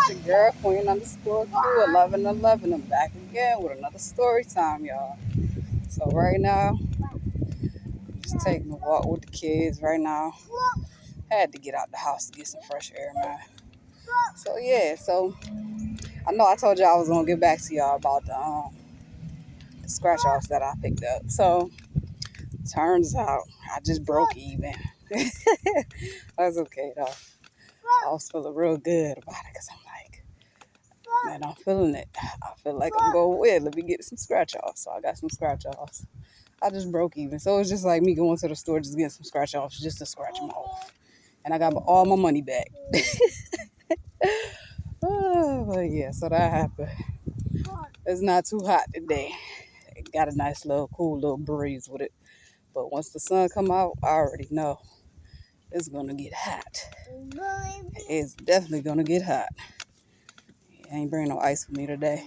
It's your girl, Queen underscore Q, 1111. I'm back again with another story time, y'all. So right now, just taking a walk with the kids right now. Had to get out the house to get some fresh air, man. So yeah, so I know I told y'all I was gonna get back to y'all about the scratch offs that I picked up. So turns out I just broke even. That's okay though. I was feeling real good about it because I'm like, man, I'm feeling it. I feel like I'm going with. Let me get some scratch offs. So I got some scratch offs. I just broke even. So it's just like me going to the store just getting some scratch offs just to scratch them off. And I got all my money back. Oh, but yeah, so that happened. It's not too hot today. It got a nice little cool little breeze with it. But once the sun come out, I already know it's going to get hot. It's definitely going to get hot. I ain't bringing no ice with me today.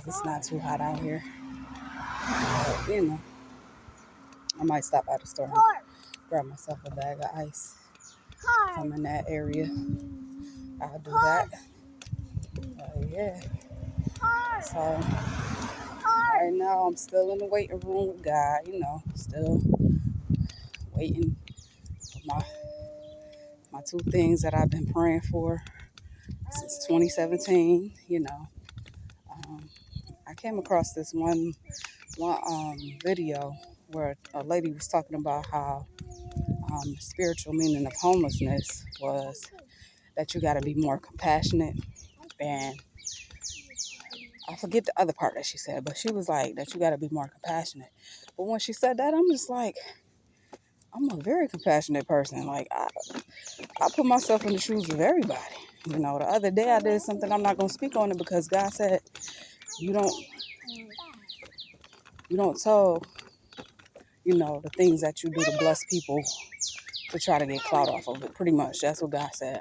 It's not too hot out here. But, you know, I might stop by the store and grab myself a bag of ice. If I'm in that area, I'll do that. Yeah. So right now I'm still in the waiting room with God, still waiting for my two things that I've been praying for since 2017. I came across this one video where a lady was talking about how the spiritual meaning of homelessness was that you got to be more compassionate, and I forget the other part that she said, but she was like that you got to be more compassionate. But when she said that, I'm just like, I'm a very compassionate person. Like I put myself in the shoes of everybody. The other day I did something, I'm not gonna speak on it because God said you don't tell the things that you do to bless people to try to get clout off of it. Pretty much that's what God said.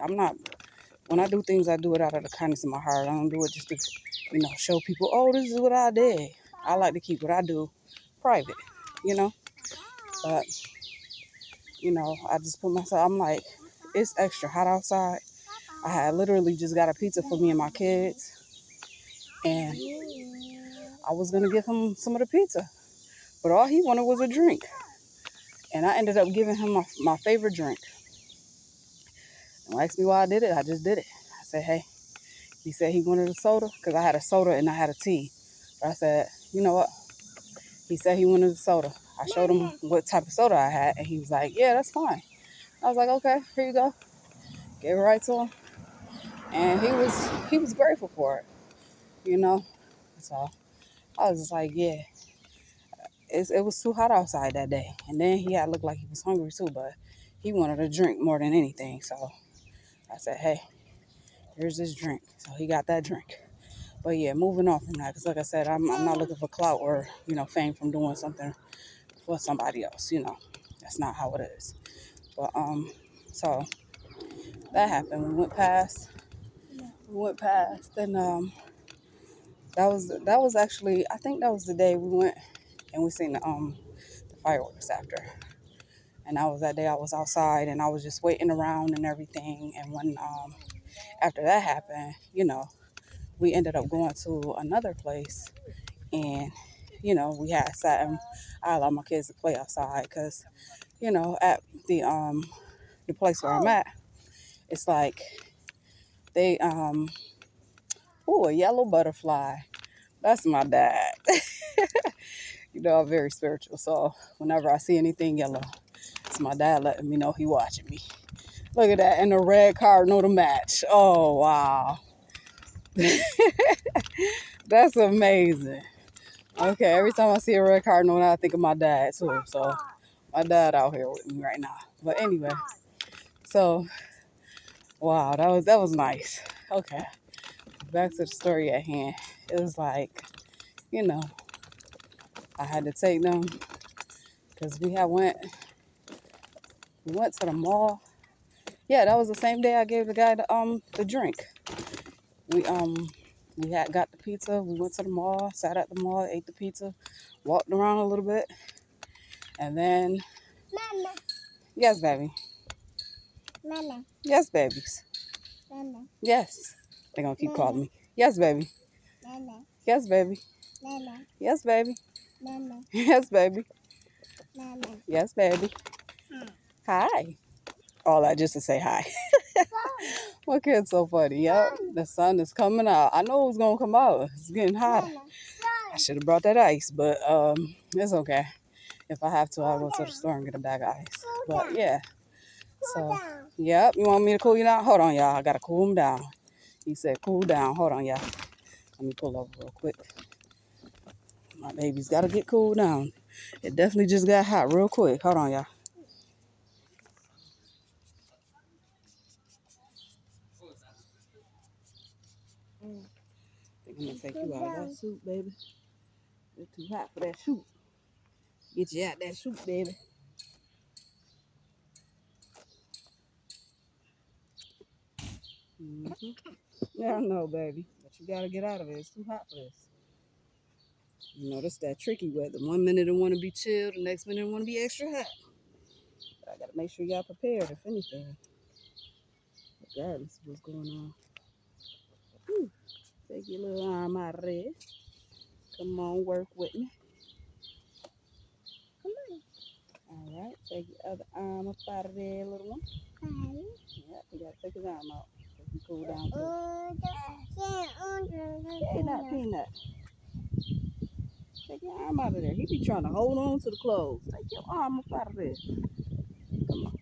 When I do things, I do it out of the kindness of my heart. I don't do it just to show people, oh, this is what I did. I like to keep what I do private, but I just put myself, I'm like, it's extra hot outside. I had literally just got a pizza for me and my kids, and I was going to give him some of the pizza, but all he wanted was a drink. And I ended up giving him my favorite drink. Don't ask me why I did it. I just did it. I said, hey, he said he wanted a soda because I had a soda and I had a tea. But I said, you know what? He said he wanted a soda. I showed him what type of soda I had, and he was like, yeah, that's fine. I was like, okay, here you go. Gave it right to him. And he was grateful for it, So I was just like, yeah. It was too hot outside that day. And then he had looked like he was hungry too, but he wanted a drink more than anything. So I said, hey, here's this drink. So he got that drink. But yeah, moving on from that, because like I said, I'm not looking for clout or, fame from doing something for somebody else. That's not how it is. But so that happened. We went past, and that was actually, I think that was the day we went and we seen the fireworks after. And that was that day I was outside and I was just waiting around and everything. And when after that happened, we ended up going to another place, and we had sat and I allowed my kids to play outside because at the place where I'm at, it's like they a yellow butterfly. That's my dad. I'm very spiritual, so whenever I see anything yellow, it's my dad letting me know he watching me. Look at that, and the red cardinal to match. Oh wow. That's amazing. Okay, every time I see a red cardinal, I think of my dad too. So my dad out here with me right now. But anyway, so wow, that was nice. Okay, back to the story at hand. It was like, I had to take them because we went to the mall. Yeah, that was the same day I gave the guy the drink. We had got the pizza. We went to the mall, sat at the mall, ate the pizza, walked around a little bit, and then Mama. yes, baby. Mama. Yes, babies. Mama. Yes. They're going to keep calling me. Yes, baby. Mama. Yes, baby. Mama. Yes, baby. Mama. Yes, baby. Mama. Yes, baby. Hi. All that just to say hi. My kid's so funny. Yep. The sun is coming out. I know it was going to come out. It's getting hotter. I should have brought that ice, but it's okay. If I have to, I'll go to the store and get a bag of ice. But yeah. So, yep. You want me to cool you down? Hold on, y'all. I got to cool him down. He said, cool down. Hold on, y'all. Let me pull over real quick. My baby's got to get cooled down. It definitely just got hot real quick. Hold on, y'all. I think I'm going to take you out of that suit, baby. It's too hot for that suit. Get you out that suit, baby. Mm-hmm. Yeah, I know, baby. But you got to get out of it. It's too hot for this. You know, that's that tricky weather. 1 minute it want to be chill, the next minute it want to be extra hot. But I got to make sure y'all prepared, if anything. Regardless of what's going on. Whew. Take your little arm out of there. Come on, work with me. Come on. All right, take your other arm up out of there, little one. Okay. Yep, you got to take his arm out. So he cool down too. Peanut, peanut. Take your arm out of there. He be trying to hold on to the clothes. Take your arm up out of there. Come on.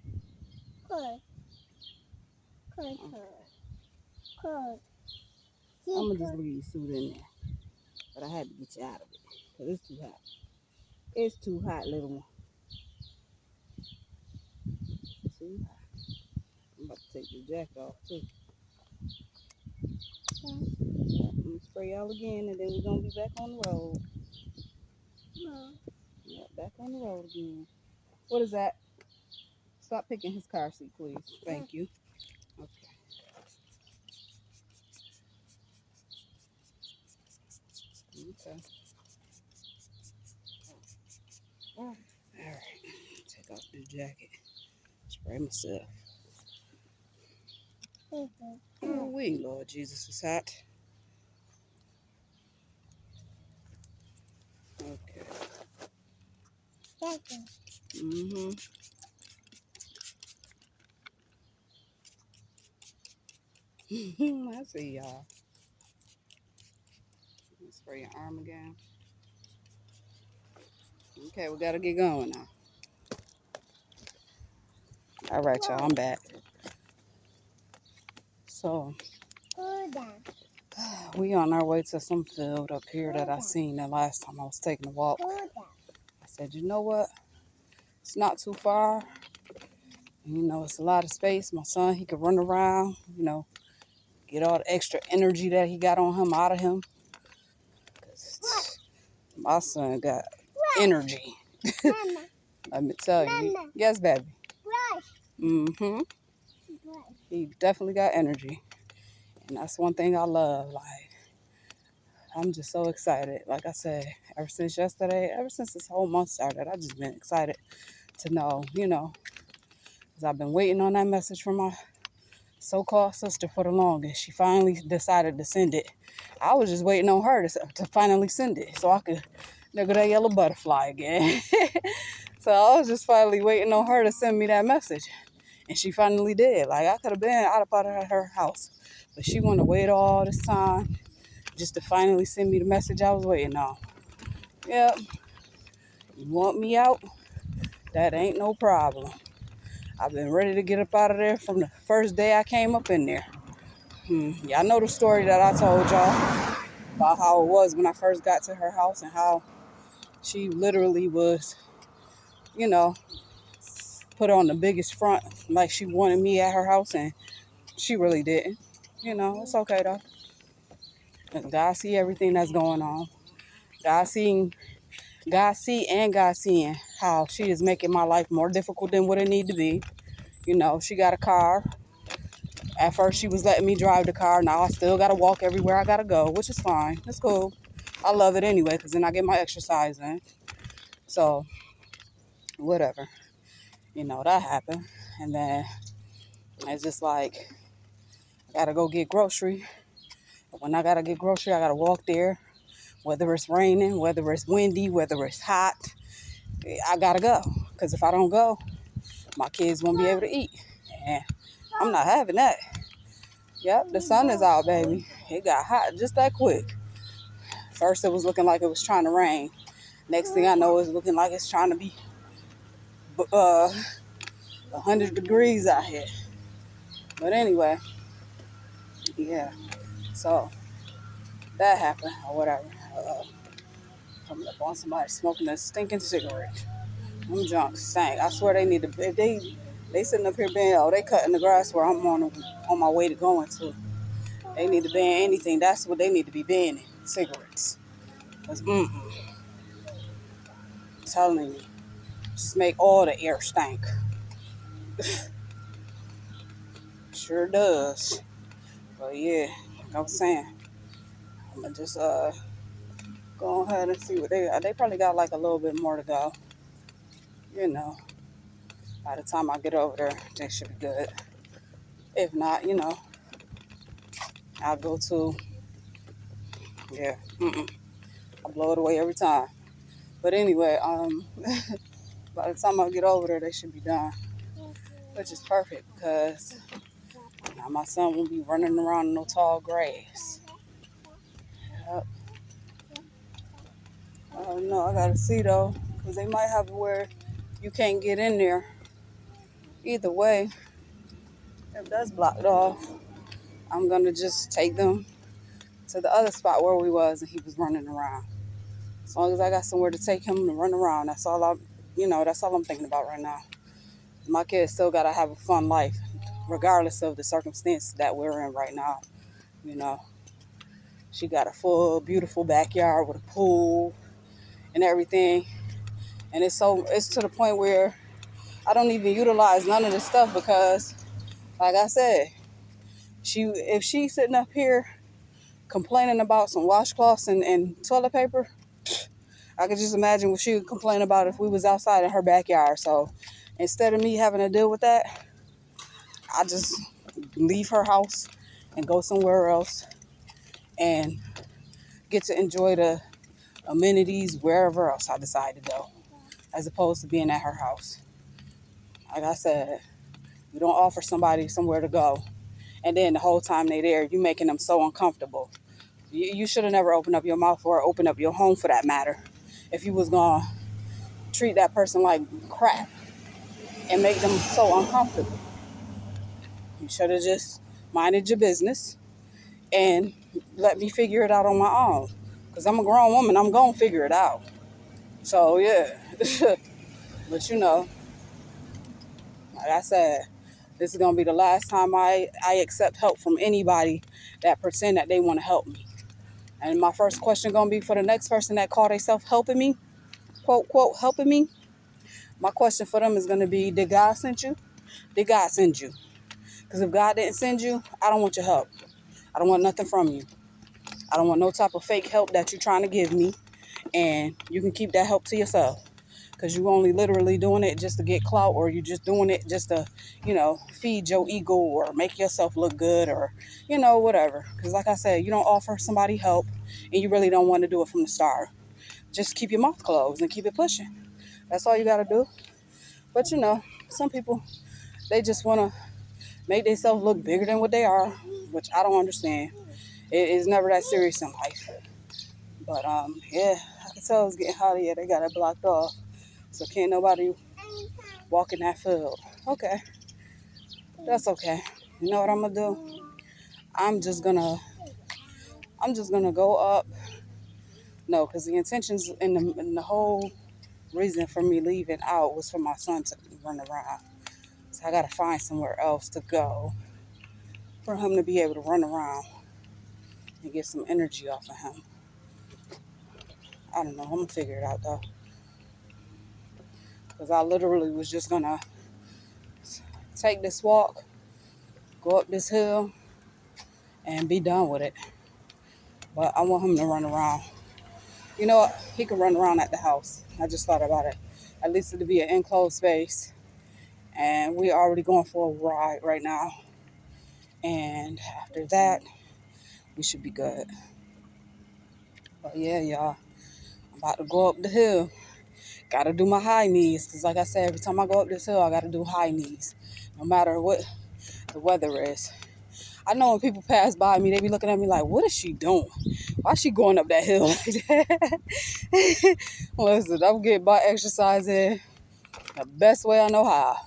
Good. Good. Good. I'm going to just leave your suit in there. But I had to get you out of it. Because it's too hot. It's too hot, little one. Too hot. I'm about to take your jacket off, too. Yeah, I'm going to spray y'all again, and then we're going to be back on the road. Yeah, back on the road again. What is that? Stop picking his car seat, please. Thank you. Okay. Okay. All right. Take off the jacket. Spray myself. Oh, wait, Lord Jesus, it's hot. Okay. Mm-hmm. I see y'all. Spray your arm again. Okay, we gotta get going now. All right, y'all, I'm back. So, we on our way to some field up here that I seen the last time I was taking a walk. I said, you know what? It's not too far. You know, it's a lot of space. My son, he could run around, you know, get all the extra energy that he got on him out of him. 'Cause my son got energy. Let me tell you. Yes, baby. Mm-hmm. He definitely got energy. And that's one thing I love. Like, I'm just so excited. Like I said, ever since yesterday, ever since this whole month started, I've just been excited to know, you know, because I've been waiting on that message from my so-called sister for the longest. She finally decided to send it. I was just waiting on her to finally send it so I could nigga that yellow butterfly again. So I was just finally waiting on her to send me that message. And she finally did. Like, I could have been out of her house. But she wanted to wait all this time just to finally send me the message I was waiting on. Yep. You want me out? That ain't no problem. I've been ready to get up out of there from the first day I came up in there. Y'all know the story that I told y'all about how it was when I first got to her house and how she literally was, you know, put on the biggest front like she wanted me at her house, and she really didn't. You know, it's okay though. God see everything that's going on. God seeing, God seeing how she is making my life more difficult than what it need to be. You know, she got a car. At first, she was letting me drive the car. Now I still got to walk everywhere I got to go, which is fine. It's cool. I love it anyway because then I get my exercise in. So, whatever. You know, that happened. And then it's just like, Gotta go get grocery. When I gotta get grocery, I gotta walk there. Whether it's raining, whether it's windy, whether it's hot, I gotta go. Because if I don't go, my kids won't be able to eat. And I'm not having that. Yep, the sun is out, baby. It got hot just that quick. First, it was looking like it was trying to rain. Next thing I know, it's looking like it's trying to be 100 degrees out here. But anyway, yeah. So that happened or whatever. Coming up on somebody smoking a stinking cigarette. Them junks stank. I swear they need to. If they sitting up here being, oh, they cutting the grass where I'm on my way to going to. They need to ban anything. That's what they need to be banning. Cigarettes. Cause I'm telling you, just make all the air stink. Sure does. But yeah, like I was saying, I'm gonna just go ahead and see what they got. They probably got like a little bit more to go. You know, by the time I get over there, they should be good. If not, I'll go to, yeah, I blow it away every time. But anyway, by the time I get over there, they should be done, which is perfect because now my son won't be running around in no tall grass. Yep. No, I gotta see though, because they might have it where you can't get in there. Either way, if that's blocked off, I'm gonna just take them to the other spot where we was and he was running around. As long as I got somewhere to take him to run around, that's all I'm thinking about right now. My kids still gotta have a fun life, regardless of the circumstance that we're in right now. You know, she got a full, beautiful backyard with a pool and everything, and it's to the point where I don't even utilize none of this stuff because, like I said, if she's sitting up here complaining about some washcloths and toilet paper, I could just imagine what she would complain about if we was outside in her backyard. So instead of me having to deal with that, I just leave her house and go somewhere else and get to enjoy the amenities wherever else I decide to go, as opposed to being at her house. Like I said, you don't offer somebody somewhere to go, and then the whole time they're there, you making them so uncomfortable. You should have never opened up your mouth or opened up your home for that matter if you was going to treat that person like crap and make them so uncomfortable. You should have just minded your business and let me figure it out on my own. Because I'm a grown woman, I'm going to figure it out. So, yeah. But, like I said, this is going to be the last time I accept help from anybody that pretend that they want to help me. And my first question going to be for the next person that call themselves helping me, quote, quote, helping me. My question for them is going to be, did God send you? Did God send you? Because if God didn't send you, I don't want your help. I don't want nothing from you. I don't want no type of fake help that you're trying to give me. And you can keep that help to yourself. Because you only literally doing it just to get clout, or you just doing it just to, feed your ego or make yourself look good, or, whatever. Because like I said, you don't offer somebody help and you really don't want to do it from the start. Just keep your mouth closed and keep it pushing. That's all you got to do. But, some people, they just want to make themselves look bigger than what they are, which I don't understand. It is never that serious in life. But, yeah, I can tell it's getting hot here. They got it blocked off. So can't nobody walk in that field. Okay, that's okay. You know what I'm gonna do? I'm just gonna go up. No, because the intentions in the whole reason for me leaving out was for my son to run around. So I gotta find somewhere else to go for him to be able to run around and get some energy off of him. I don't know. I'm gonna figure it out though. Because I literally was just gonna take this walk, go up this hill, and be done with it. But I want him to run around. You know what? He can run around at the house. I just thought about it. At least it'll be an enclosed space. And we already going for a ride right now. And after that, we should be good. But yeah, y'all, I'm about to go up the hill. Gotta do my high knees, because like I said, every time I go up this hill, I gotta do high knees, no matter what the weather is. I know when people pass by me, they be looking at me like, what is she doing? Why is she going up that hill like that? Listen, I'm getting my exercise in the best way I know how.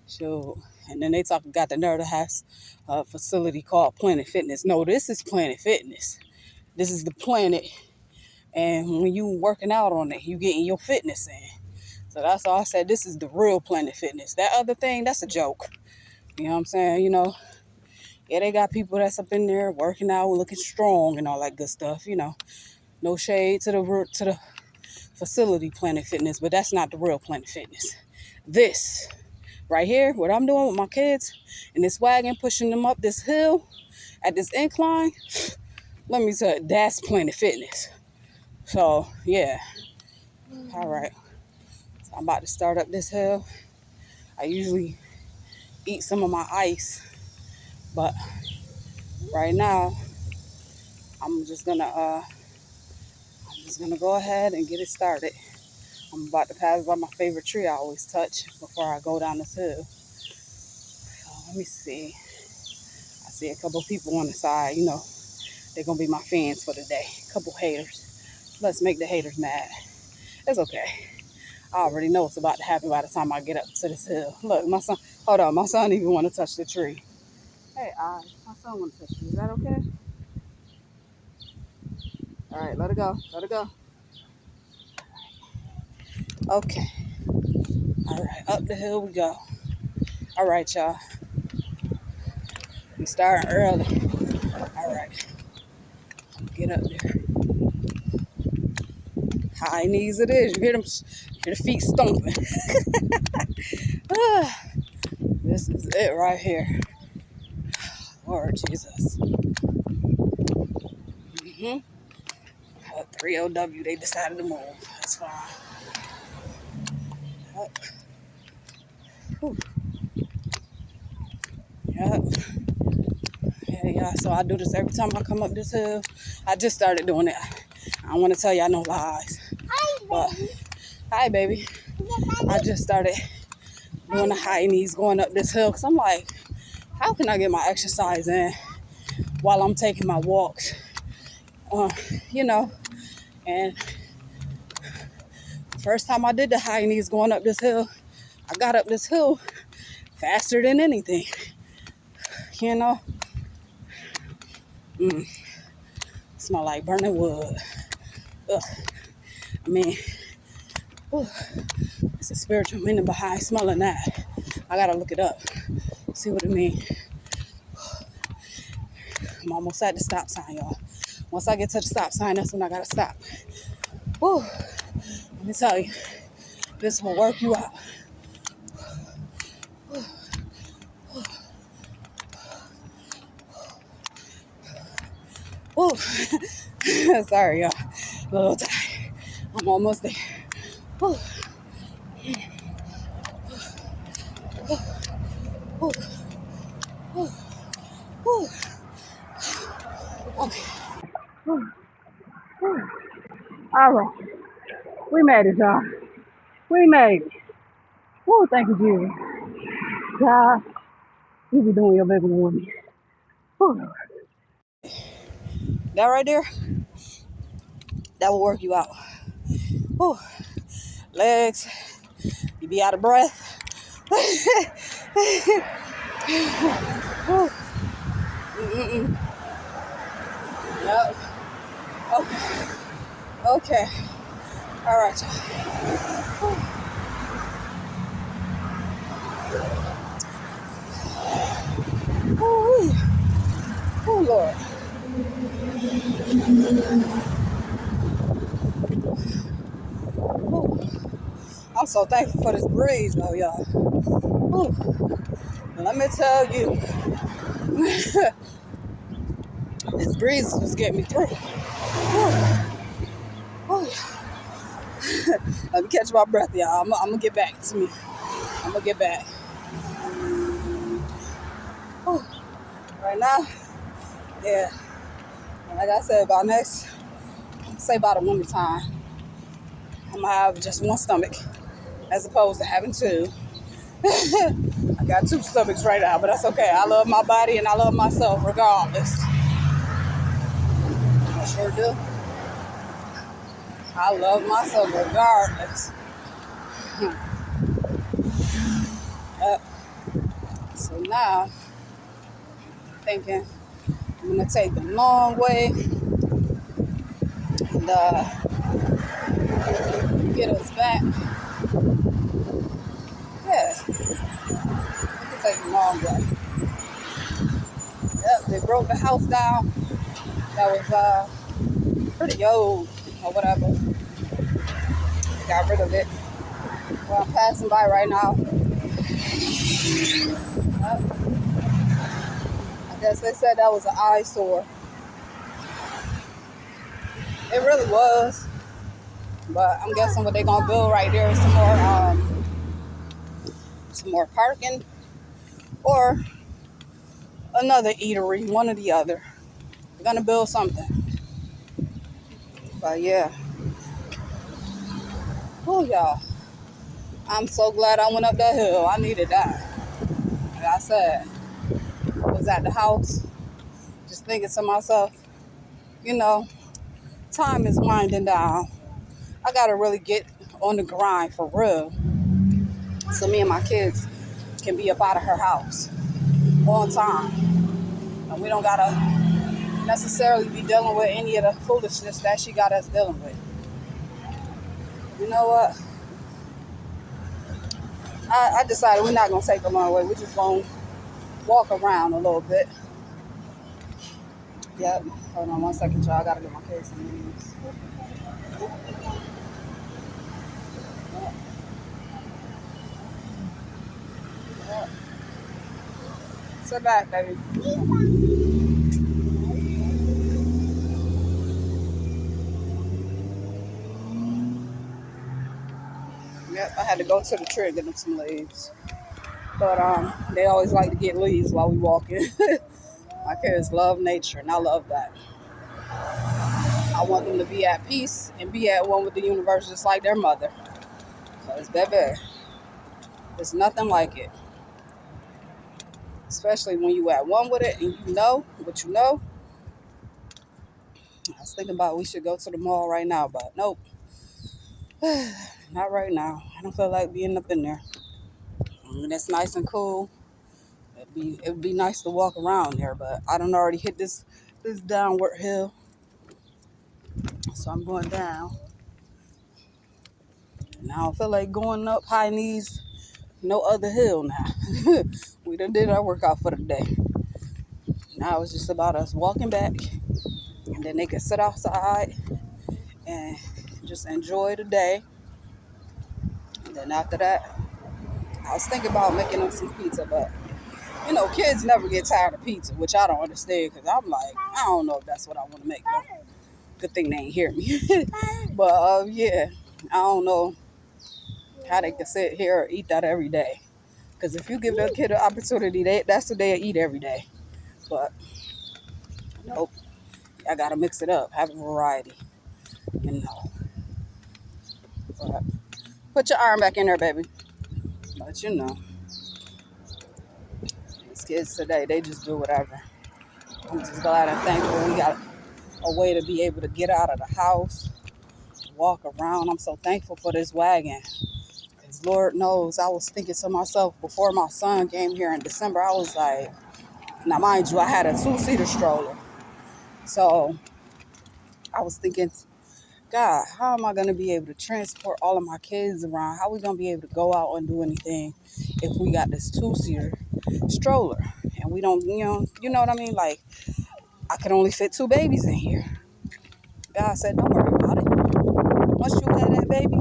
Sure. And then they got the nerve to have a facility called Planet Fitness. No, this is Planet Fitness. This is the planet. And when you working out on it, you getting your fitness in. So that's all I said. This is the real Planet Fitness. That other thing, that's a joke. You know what I'm saying? You know, yeah, they got people that's up in there working out, looking strong and all that good stuff. You know, no shade to the facility Planet Fitness, but that's not the real Planet Fitness. This right here, what I'm doing with my kids in this wagon, pushing them up this hill at this incline, let me tell you, that's Planet Fitness. So, yeah. All right. So I'm about to start up this hill. I usually eat some of my ice, but right now, I'm just gonna go ahead and get it started. I'm about to pass by my favorite tree I always touch before I go down this hill. Let me see. I see a couple people on the side, you know. They're going to be my fans for the day. A couple haters. Let's make the haters mad. It's okay. I already know what's about to happen by the time I get up to this hill. Look, my son, hold on. My son even want to touch the tree. Hey, my son want to touch the tree. Is that okay? All right, let it go. Let it go. Okay. All right, up the hill we go. All right, y'all. We starting early. All right. Get up there. High knees it is. You hear them? Hear the feet stomping. This is it right here. Lord Jesus. 3LW, they decided to move. That's fine. Yep. Whew. Yep. Yeah. So I do this every time I come up this hill. I just started doing it. I don't want to tell y'all no lies. But, hi, baby. I just started doing the high knees going up this hill because I'm like, how can I get my exercise in while I'm taking my walks? You know, and first time I did the high knees going up this hill, I got up this hill faster than anything. You know, smell like burning wood. Ugh. I mean, whew, it's a spiritual meaning behind smelling that. I gotta look it up, see what it means. I'm almost at the stop sign, y'all. Once I get to the stop sign, that's when I gotta stop. Whew. Let me tell you, this will work you out. Whew. Sorry, y'all. A little tired. I'm almost there. Whew. Whew. Whew. Whew. Okay. Whew. Whew. All right. We made it, y'all. We made it. Woo, thank you, Jesus. God, you be doing your baby with me. Whew. That right there, that will work you out. Whew. Legs, you be out of breath. Yep. Okay. Okay. All right, y'all. Oh, Lord. Ooh. I'm so thankful for this breeze, though, y'all. Ooh. Let me tell you, this breeze was getting me through. Ooh. Let me catch my breath, y'all. I'm going to get back to me. I'm going to get back. Ooh. right now, yeah. And like I said, by next, say by the winter time, I'm gonna have just one stomach as opposed to having two. I got two stomachs right now, but that's okay. I love my body and I love myself regardless. I sure do. I love myself regardless. Yep. So now, thinking I'm gonna take the long way and get us back. Yeah, we can take the long way. Yep, they broke the house down. That was pretty old or whatever. They got rid of it. Well, I'm passing by right now. Yep. I guess they said that was an eyesore. It really was. But I'm guessing what they're gonna build right there is some more parking or another eatery, one or the other. They're gonna build something. But yeah. Oh y'all. I'm so glad I went up that hill. I needed that. Like I said, I was at the house just thinking to myself, you know, time is winding down. I gotta really get on the grind for real. So me and my kids can be up out of her house on time. And we don't gotta necessarily be dealing with any of the foolishness that she got us dealing with. You know what? I decided we're not gonna take the long way. We're just gonna walk around a little bit. Yep. Hold on one second, y'all. I gotta get my kids some news. Yep. Sit back, baby. Yep, I had to go to the tree and get them some leaves. But they always like to get leaves while we walking. My kids love nature, and I love that. I want them to be at peace and be at one with the universe, just like their mother. Cause baby, there's nothing like it. Especially when you at one with it and you know what you know. I was thinking about we should go to the mall right now, but nope. Not right now. I don't feel like being up in there. I mean, it's nice and cool. It'd be nice to walk around there, but I done already hit this downward hill. So I'm going down. And I don't feel like going up high knees, no other hill now. We done did our workout for the day. Now it's just about us walking back, and then they can sit outside and just enjoy the day. And then after that, I was thinking about making them some pizza, but you know, kids never get tired of pizza, which I don't understand because I'm like, I don't know if that's what I want to make. But good thing they ain't hear me. But yeah, I don't know how they can sit here or eat that every day. Because if you give the kid an opportunity, that's what they eat every day. But nope, I gotta mix it up, have a variety, you know. But put your arm back in there, baby. But you know, these kids today, they just do whatever. I'm just glad and thankful we got a way to be able to get out of the house, walk around. I'm so thankful for this wagon. Because Lord knows, I was thinking to myself before my son came here in December, I was like, now mind you, I had a two-seater stroller. So I was thinking, God, how am I going to be able to transport all of my kids around? How are we going to be able to go out and do anything if we got this two-seater stroller? And we don't, you know what I mean? Like, I could only fit two babies in here. God said, don't worry about it. Once you have that baby,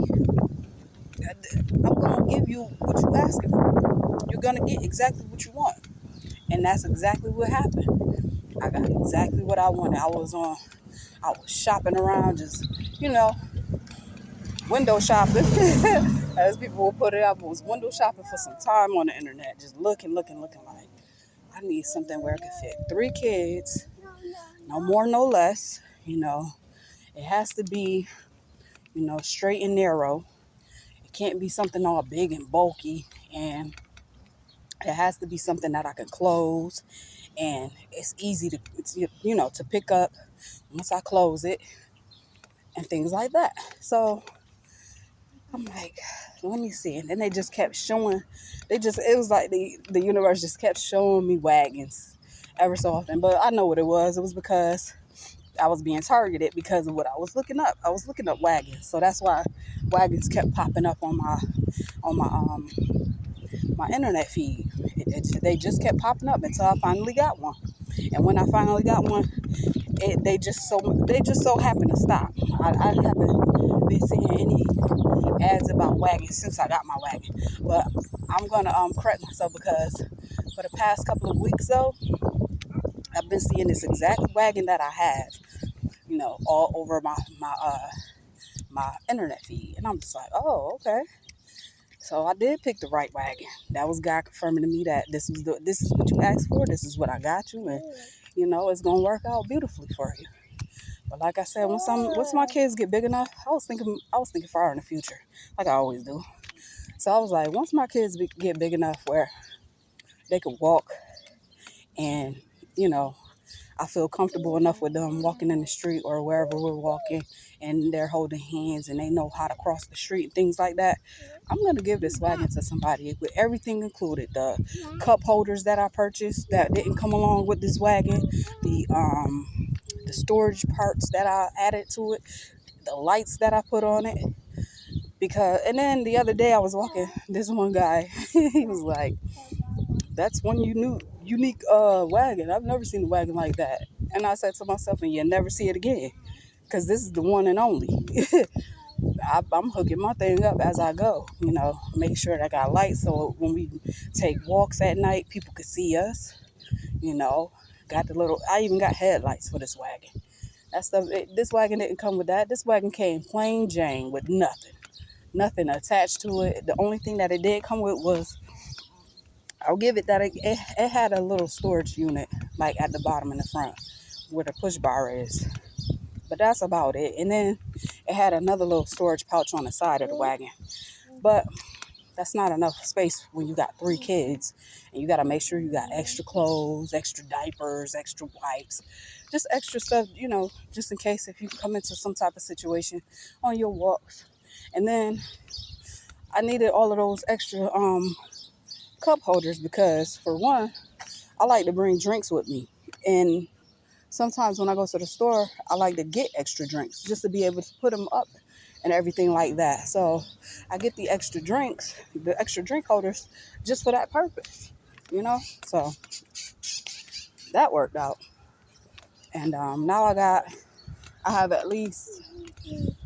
I'm going to give you what you asking for. You're going to get exactly what you want. And that's exactly what happened. I got exactly what I wanted. I was shopping around, just, window shopping. As people will put it up, I was window shopping for some time on the internet. Just looking like, I need something where I can fit 3 kids, no more, no less. It has to be, straight and narrow. It can't be something all big and bulky, and it has to be something that I can close and it's easy to pick up once I close it and things like that. So I'm like, let me see. And then they just kept showing, it was like the universe just kept showing me wagons ever so often. But I know what it was. It was because I was being targeted because of what I was looking up. I was looking up wagons. So that's why wagons kept popping up on my internet feed. They just kept popping up until I finally got one. And when I finally got one, they just so happened to stop. I haven't been seeing any ads about wagons since I got my wagon. But I'm gonna correct myself because for the past couple of weeks though, I've been seeing this exact wagon that I have, all over my internet feed, and I'm just like, oh, okay. So I did pick the right wagon. That was God confirming to me that this is what you asked for. This is what I got you, and it's gonna work out beautifully for you. But like I said, once my kids get big enough, I was thinking far in the future, like I always do. So I was like, once my kids get big enough where they could walk, and you know, I feel comfortable enough with them walking in the street or wherever we're walking, and they're holding hands and they know how to cross the street and things like that. I'm gonna give this wagon to somebody with everything included. The cup holders that I purchased that didn't come along with this wagon, the storage parts that I added to it, the lights that I put on it. And then the other day I was walking, this one guy, he was like, "That's one unique wagon. I've never seen a wagon like that." And I said to myself, "And you'll never see it again, because this is the one and only." I'm hooking my thing up as I go. Make sure that I got lights so when we take walks at night, people could see us. You know, I even got headlights for this wagon. That stuff. This wagon didn't come with that. This wagon came plain Jane with nothing attached to it. The only thing that it did come with was, I'll give it that it had a little storage unit, like at the bottom in the front where the push bar is. But that's about it. And then it had another little storage pouch on the side of the wagon. But that's not enough space when you got 3 kids and you got to make sure you got extra clothes, extra diapers, extra wipes, just extra stuff, just in case if you come into some type of situation on your walks. And then I needed all of those extra cup holders because, for one, I like to bring drinks with me. And sometimes when I go to the store, I like to get extra drinks just to be able to put them up and everything like that. So I get the extra drink holders just for that purpose, So that worked out. And now I have at least,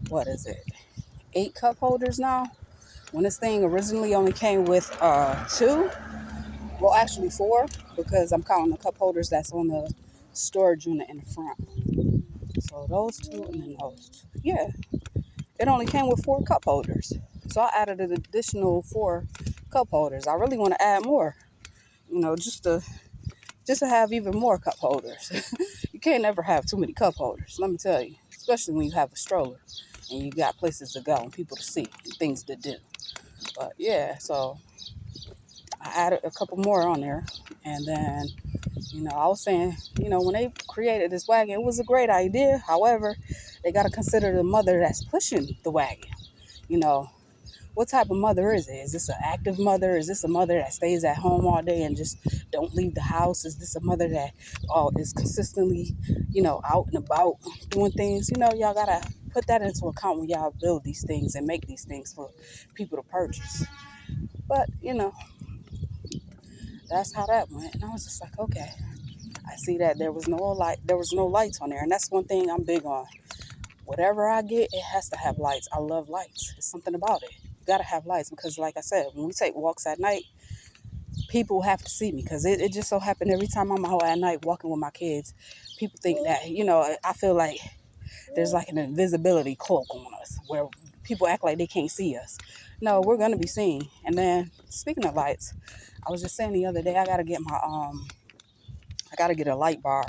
what is it, 8 cup holders now. When this thing originally only came with 2, well, actually 4, because I'm counting the cup holders that's on the storage unit in the front. So those 2 and then those 2. Yeah, it only came with 4 cup holders. So I added an additional 4 cup holders. I really want to add more, just to have even more cup holders. You can't ever have too many cup holders, let me tell you, especially when you have a stroller and you got places to go and people to see and things to do. But yeah, so I added a couple more on there. And then, I was saying, when they created this wagon, it was a great idea. However, they got to consider the mother that's pushing the wagon. You know, what type of mother is it? Is this an active mother? Is this a mother that stays at home all day and just don't leave the house? Is this a mother that is consistently, out and about doing things? Y'all got to put that into account when y'all build these things and make these things for people to purchase. But, that's how that went. And I was just like, okay. I see that there was no lights on there. And that's one thing I'm big on. Whatever I get, it has to have lights. I love lights. There's something about it. You got to have lights because, like I said, when we take walks at night, people have to see me because it just so happened every time I'm out at night walking with my kids, people think that, I feel like there's like an invisibility cloak on us where people act like they can't see us. No, we're going to be seen. And then, speaking of lights, I was just saying the other day, I got to get my got to get a light bar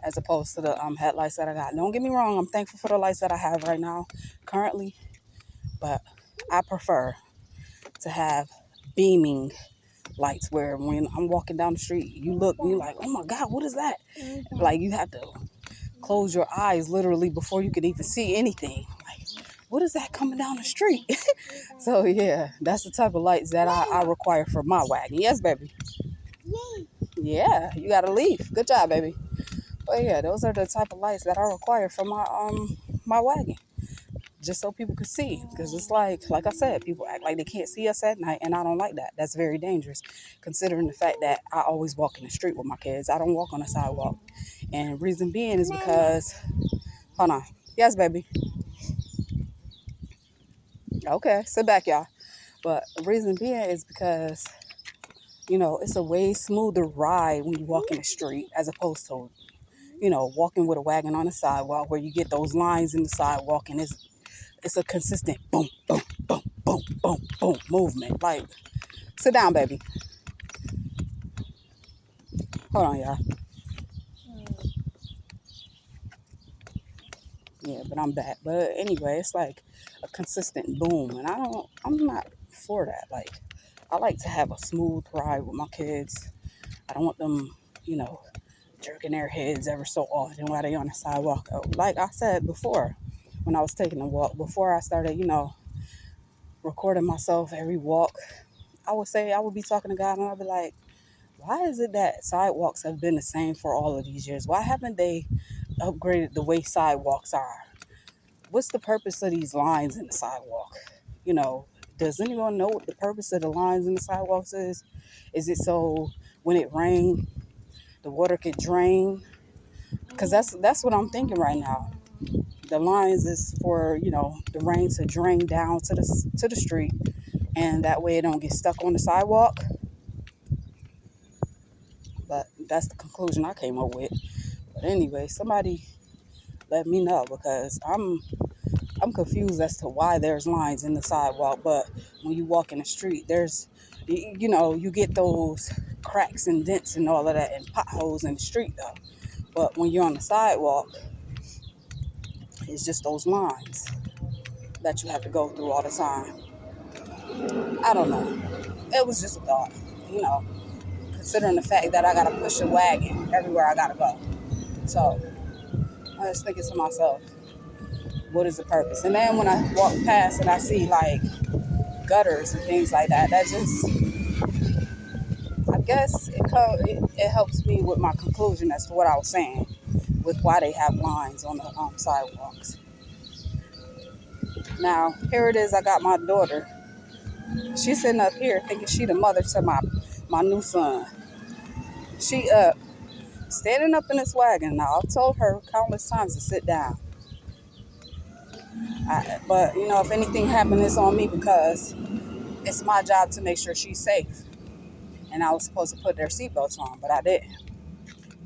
as opposed to the headlights that I got. Don't get me wrong, I'm thankful for the lights that I have right now currently, but I prefer to have beaming lights where when I'm walking down the street, you look and you're like, oh my God, what is that? Like you have to close your eyes literally before you can even see anything. Like, what is that coming down the street? So yeah, that's the type of lights that I require for my wagon. Yes, baby. Yeah, you gotta leave. Good job, baby. But yeah, those are the type of lights that I require for my wagon, just so people could see. Because it's like I said, people act like they can't see us at night, and I don't like that. That's very dangerous, considering the fact that I always walk in the street with my kids. I don't walk on the sidewalk, and reason being is because, hold on, yes, baby. Okay, sit back, y'all. But the reason being is because it's a way smoother ride when you walk in the street as opposed to walking with a wagon on the sidewalk where you get those lines in the sidewalk and it's a consistent boom, boom, boom, boom, boom, boom movement. Like, sit down, baby. Hold on, y'all. Yeah, but I'm back. But anyway, it's like a consistent boom, and I'm not for that. Like, I like to have a smooth ride with my kids. I don't want them, you know, jerking their heads ever so often while they on the sidewalk. Like I said before, when I was taking a walk, before I started, recording myself every walk, I would be talking to God and I'd be like, why is it that sidewalks have been the same for all of these years? Why haven't they upgraded the way sidewalks are? What's the purpose of these lines in the sidewalk? You know, does anyone know what the purpose of the lines in the sidewalks is? Is it so when it rains, the water could drain? Because that's what I'm thinking right now. The lines is for the rain to drain down to the street, and that way it don't get stuck on the sidewalk. But that's the conclusion I came up with. But anyway, somebody let me know because I'm confused as to why there's lines in the sidewalk, but when you walk in the street, there's you get those cracks and dents and all of that and potholes in the street though. But when you're on the sidewalk, it's just those lines that you have to go through all the time. I don't know. It was just a thought, you know, considering the fact that I gotta push a wagon everywhere I gotta go. So I was thinking to myself, what is the purpose? And then when I walk past and I see like gutters and things like that, that just, I guess it helps me with my conclusion as to what I was saying with why they have lines on the sidewalks. Now, here it is, I got my daughter. She's sitting up here thinking she the mother to my new son. She standing up in this wagon. Now, I've told her countless times to sit down. But, if anything happened, it's on me because it's my job to make sure she's safe. And I was supposed to put their seatbelts on, but I didn't.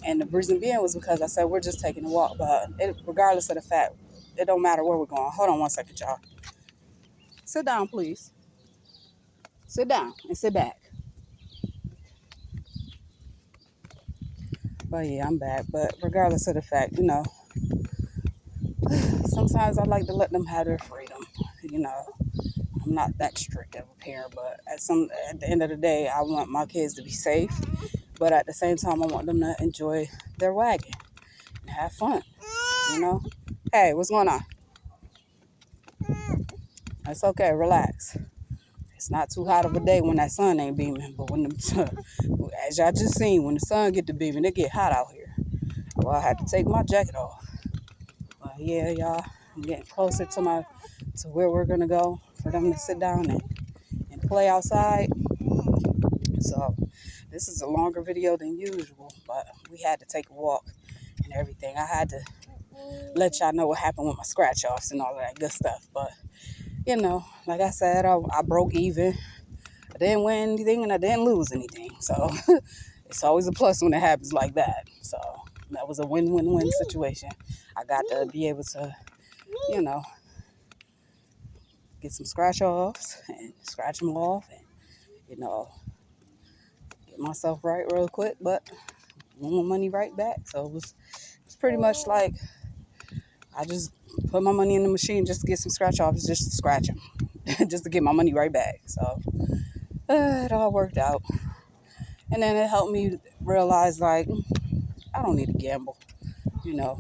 And the reason being was because I said we're just taking a walk. But regardless of the fact, it don't matter where we're going. Hold on one second, y'all. Sit down, please. Sit down and sit back. But yeah, I'm back. But regardless of the fact, sometimes I like to let them have their freedom. You know, I'm not that strict of a parent, but at the end of the day, I want my kids to be safe. But at the same time, I want them to enjoy their wagon and have fun. You know. Hey, what's going on? It's okay. Relax. It's not too hot of a day when that sun ain't beaming, but as y'all just seen, when the sun get to beaming, it get hot out here. Well, I had to take my jacket off. But yeah, y'all, I'm getting closer to where we're gonna go for them to sit down and play outside. So this is a longer video than usual, but we had to take a walk and everything. I had to let y'all know what happened with my scratch offs and all of that good stuff. But like I said, I broke even. I didn't win anything and I didn't lose anything. So it's always a plus when it happens like that. So that was a win-win-win situation. I got to be able to, you know, get some scratch offs and scratch them off and, get myself right real quick. But want my money right back. So it's pretty much like I just put my money in the machine just to get some scratch offs, just to scratch them, just to get my money right back. So it all worked out. And then it helped me realize, like, I don't need to gamble. You know,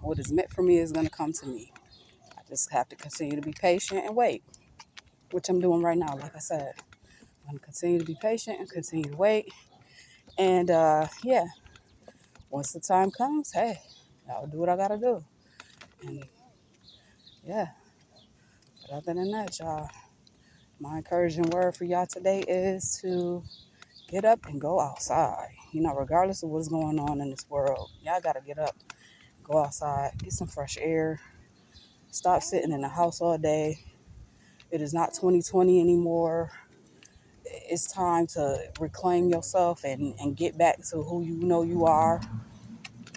what is meant for me is going to come to me. I just have to continue to be patient and wait, which I'm doing right now. Like I said, I'm going to continue to be patient and continue to wait. And yeah, once the time comes, hey, I'll do what I got to do. And yeah, but other than that, y'all, my encouraging word for y'all today is to get up and go outside. You know, regardless of what's going on in this world, y'all got to get up, go outside, get some fresh air, stop sitting in the house all day. It is not 2020 anymore. It's time to reclaim yourself and get back to who you know you are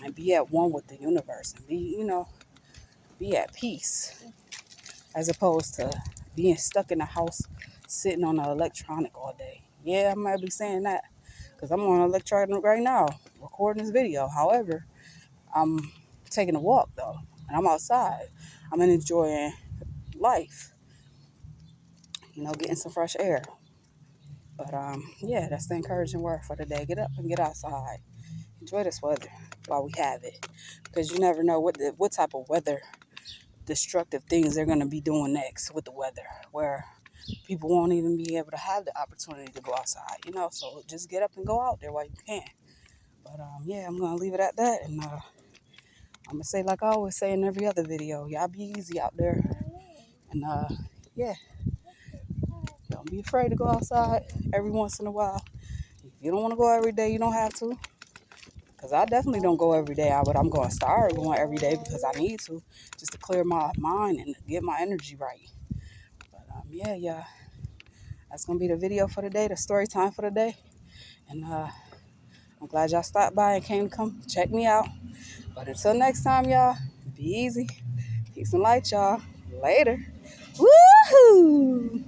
and be at one with the universe and be at peace as opposed to being stuck in the house sitting on an electronic all day. Yeah, I might be saying that because I'm on electronic right now recording this video. However, I'm taking a walk though and I'm outside. I'm enjoying life, getting some fresh air. But yeah, that's the encouraging word for the day. Get up and get outside. Enjoy this weather while we have it, because you never know what type of weather destructive things they're gonna be doing next with the weather, where people won't even be able to have the opportunity to go outside. So just get up and go out there while you can. But yeah, I'm gonna leave it at that, and I'm gonna say like I always say in every other video, y'all be easy out there, and yeah, don't be afraid to go outside every once in a while. If you don't want to go every day, you don't have to. Because I definitely don't go every day, but I'm going to start going every day because I need to, just to clear my mind and get my energy right. But yeah, that's going to be the video for the day, the story time for the day. And I'm glad y'all stopped by and came to come check me out. But until next time, y'all, be easy. Peace and light, y'all. Later. Woohoo!